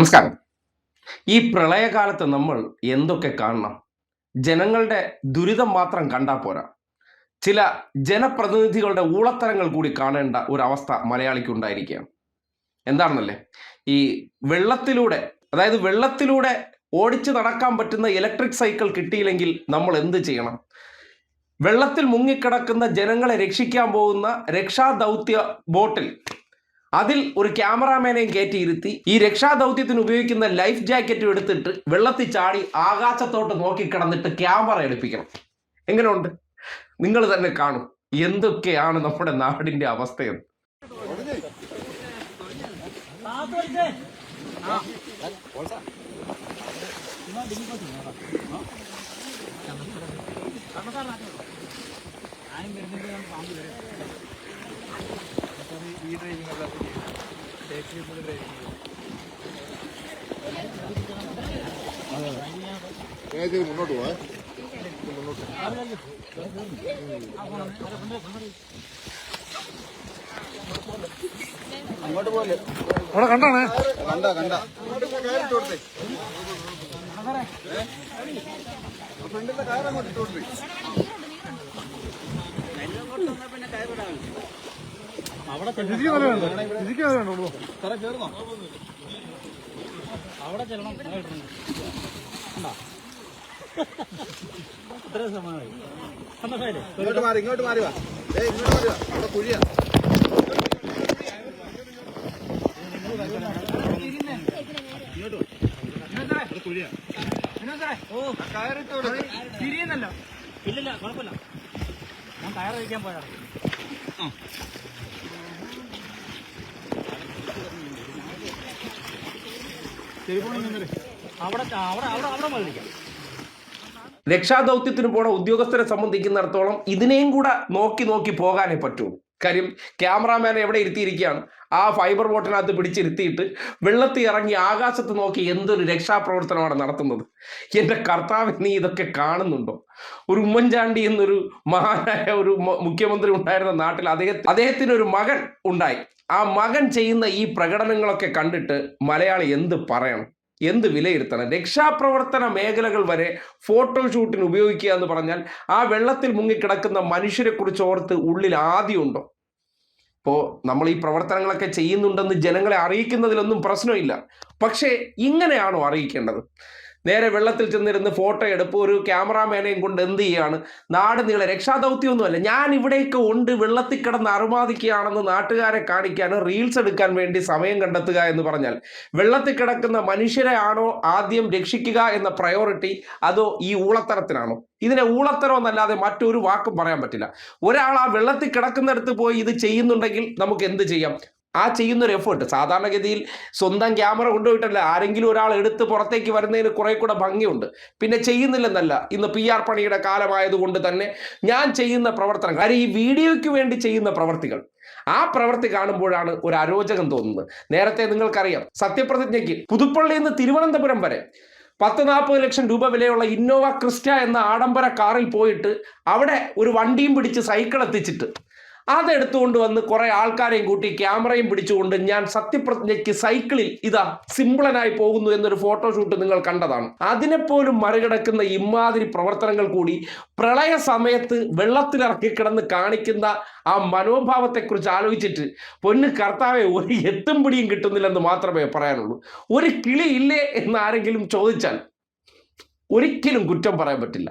നമസ്കാരം. ഈ പ്രളയകാലത്ത് നമ്മൾ എന്തൊക്കെ കാണണം? ജനങ്ങളുടെ ദുരിതം മാത്രം കണ്ടാൽ പോരാ. ചില ജനപ്രതിനിധികളുടെ ഊളത്തരങ്ങൾ കൂടി കാണേണ്ട ഒരവസ്ഥ മലയാളിക്ക് ഉണ്ടായിരിക്കുകയാണ്. എന്താണെന്നല്ലേ? ഈ വെള്ളത്തിലൂടെ അതായത് വെള്ളത്തിലൂടെ ഓടിച്ചു നടക്കാൻ പറ്റുന്ന ഇലക്ട്രിക് സൈക്കിൾ കിട്ടിയില്ലെങ്കിൽ നമ്മൾ എന്ത് ചെയ്യണം? വെള്ളത്തിൽ മുങ്ങിക്കിടക്കുന്ന ജനങ്ങളെ രക്ഷിക്കാൻ പോകുന്ന രക്ഷാദൗത്യ ബോട്ടിൽ അതിൽ ഒരു ക്യാമറാമാനെയും കയറ്റിയിരുത്തി ഈ രക്ഷാദൗത്യത്തിന് ഉപയോഗിക്കുന്ന ലൈഫ് ജാക്കറ്റും എടുത്തിട്ട് വെള്ളത്തിൽ ചാടി ആകാശത്തോട്ട് നോക്കിക്കിടന്നിട്ട് ക്യാമറ എടുപ്പിക്കണം. എങ്ങനെയുണ്ട്? നിങ്ങൾ തന്നെ കാണും എന്തൊക്കെയാണ് നമ്മുടെ നാടിന്റെ അവസ്ഥയെന്ന്. ഈ ഡ്രൈവിംഗ് അല്ല ടേക്ക് ഡ്രൈവിംഗ് മുന്നോട്ട് പോവാ മുന്നോട്ട് അങ്ങോട്ട് പോലെ അവിടെ കണ്ടാണേ കണ്ട കയറിട്ട് കൊടുത്തേ ഫ്രണ്ടിന്റെ കയറങ്ങോട്ട് ഇട്ട് കൊടുത്തേ അവിടെ ചെല്ലണം ഇത്ര സമയമായി ഇങ്ങോട്ട് മാറി വാ അവിടെ കുഴിയാ കുഴിയാ ഓ കയറിട്ടോ തിരിയുന്നല്ലോ ഇല്ലില്ല കുഴപ്പമില്ല ഞാൻ കയറ് കഴിക്കാൻ പോയാണ് രക്ഷാദൗത്യത്തിന് പോണ ഉദ്യോഗസ്ഥരെ സംബന്ധിക്കുന്നിടത്തോളം ഇതിനെയും കൂടെ നോക്കി നോക്കി പോകാനേ പറ്റൂ. കാര്യം ക്യാമറാമാൻ എവിടെ ഇരുത്തിയിരിക്കുകയാണ്, ആ ഫൈബർ ബോട്ടിനകത്ത് പിടിച്ചിരുത്തിയിട്ട് വെള്ളത്തിൽ ഇറങ്ങി ആകാശത്ത് നോക്കി എന്തൊരു രക്ഷാപ്രവർത്തനമാണ് നടത്തുന്നത്. എൻ്റെ കർത്താവ്, നീ ഇതൊക്കെ കാണുന്നുണ്ടോ? ഒരു ഉമ്മൻചാണ്ടി എന്നൊരു മഹാനായ ഒരു മുഖ്യമന്ത്രി ഉണ്ടായിരുന്ന നാട്ടിൽ അദ്ദേഹത്തിന് ഒരു മകൻ ഉണ്ടായി. ആ മകൻ ചെയ്യുന്ന ഈ പ്രകടനങ്ങളൊക്കെ കണ്ടിട്ട് മലയാളി എന്ത് പറയണം, എന്ത് വിലയിരുത്തണം? രക്ഷാപ്രവർത്തന മേഖലകൾ വരെ ഫോട്ടോഷൂട്ടിന് ഉപയോഗിക്കുക എന്ന് പറഞ്ഞാൽ ആ വെള്ളത്തിൽ മുങ്ങിക്കിടക്കുന്ന മനുഷ്യരെ കുറിച്ച് ഓർത്ത് ഉള്ളിൽ ആദ്യമുണ്ടോ? ഇപ്പോൾ നമ്മൾ ഈ പ്രവർത്തനങ്ങളൊക്കെ ചെയ്യുന്നുണ്ടെന്ന് ജനങ്ങളെ അറിയിക്കുന്നതിലൊന്നും പ്രശ്നമില്ല. പക്ഷേ ഇങ്ങനെയാണോ അറിയിക്കേണ്ടത്? നേരെ വെള്ളത്തിൽ ചെന്നിരുന്ന് ഫോട്ടോ എടുപ്പ് ഒരു ക്യാമറാമാനെയും കൊണ്ട് എന്ത് ചെയ്യാണ്? നാട് നീളെ രക്ഷാദൗത്യമൊന്നുമല്ല, ഞാൻ ഇവിടേക്ക് ഉണ്ട്, വെള്ളത്തിൽ കിടന്ന് അറുമാദിക്കുകയാണെന്ന് നാട്ടുകാരെ കാണിക്കാൻ, റീൽസ് എടുക്കാൻ വേണ്ടി സമയം കണ്ടെത്തുക എന്ന് പറഞ്ഞാൽ വെള്ളത്തിൽ കിടക്കുന്ന മനുഷ്യരെ ആണോ ആദ്യം രക്ഷിക്കുക എന്ന പ്രയോറിറ്റി, അതോ ഈ ഊളത്തരത്തിനാണോ? ഇതിനെ ഊളത്തരം എന്നല്ലാതെ മറ്റൊരു വാക്കും പറയാൻ പറ്റില്ല. ഒരാൾ ആ വെള്ളത്തിൽ കിടക്കുന്നിടത്ത് പോയി ഇത് ചെയ്യുന്നുണ്ടെങ്കിൽ നമുക്ക് എന്ത് ചെയ്യാം? ആ ചെയ്യുന്നൊരു എഫേർട്ട് സാധാരണഗതിയിൽ സ്വന്തം ക്യാമറ കൊണ്ടുപോയിട്ടല്ല, ആരെങ്കിലും ഒരാൾ എടുത്ത് പുറത്തേക്ക് വരുന്നതിന് കുറെ കൂടെ ഭംഗിയുണ്ട്. പിന്നെ ചെയ്യുന്നില്ലെന്നല്ല, ഇന്ന് PR പണിയുടെ കാലമായതുകൊണ്ട് തന്നെ ഞാൻ ചെയ്യുന്ന പ്രവർത്തനം, കാര്യം ഈ വീഡിയോയ്ക്ക് വേണ്ടി ചെയ്യുന്ന പ്രവർത്തികൾ, ആ പ്രവൃത്തി കാണുമ്പോഴാണ് ഒരു അരോചകം തോന്നുന്നത്. നേരത്തെ നിങ്ങൾക്കറിയാം, സത്യപ്രതിജ്ഞയ്ക്ക് പുതുപ്പള്ളിയിൽ നിന്ന് തിരുവനന്തപുരം വരെ 10-40 ലക്ഷം രൂപ വിലയുള്ള ഇന്നോവ ക്രിസ്റ്റ എന്ന ആഡംബര കാറിൽ പോയിട്ട് അവിടെ ഒരു വണ്ടിയും പിടിച്ച് സൈക്കിൾ എത്തിച്ചിട്ട് അതെടുത്തുകൊണ്ട് വന്ന് കുറെ ആൾക്കാരെയും കൂട്ടി ക്യാമറയും പിടിച്ചുകൊണ്ട് ഞാൻ സത്യപ്രതിജ്ഞയ്ക്ക് സൈക്കിളിൽ ഇതാ സിംപിളനായി പോകുന്നു എന്നൊരു ഫോട്ടോഷൂട്ട് നിങ്ങൾ കണ്ടതാണ്. അതിനെപ്പോലും മറികടക്കുന്ന ഇമാതിരി പ്രവർത്തനങ്ങൾ കൂടി പ്രളയ സമയത്ത് വെള്ളത്തിലിറക്കി കിടന്ന് കാണിക്കുന്ന ആ മനോഭാവത്തെക്കുറിച്ച് ആലോചിച്ചിട്ട് പൊന്ന് കർത്താവെ, ഒരു എത്തും പിടിയും കിട്ടുന്നില്ലെന്ന് മാത്രമേ പറയാനുള്ളൂ. ഒരു കിളി ഇല്ലേ എന്ന് ആരെങ്കിലും ചോദിച്ചാൽ ഒരിക്കലും കുറ്റം പറയാൻ പറ്റില്ല.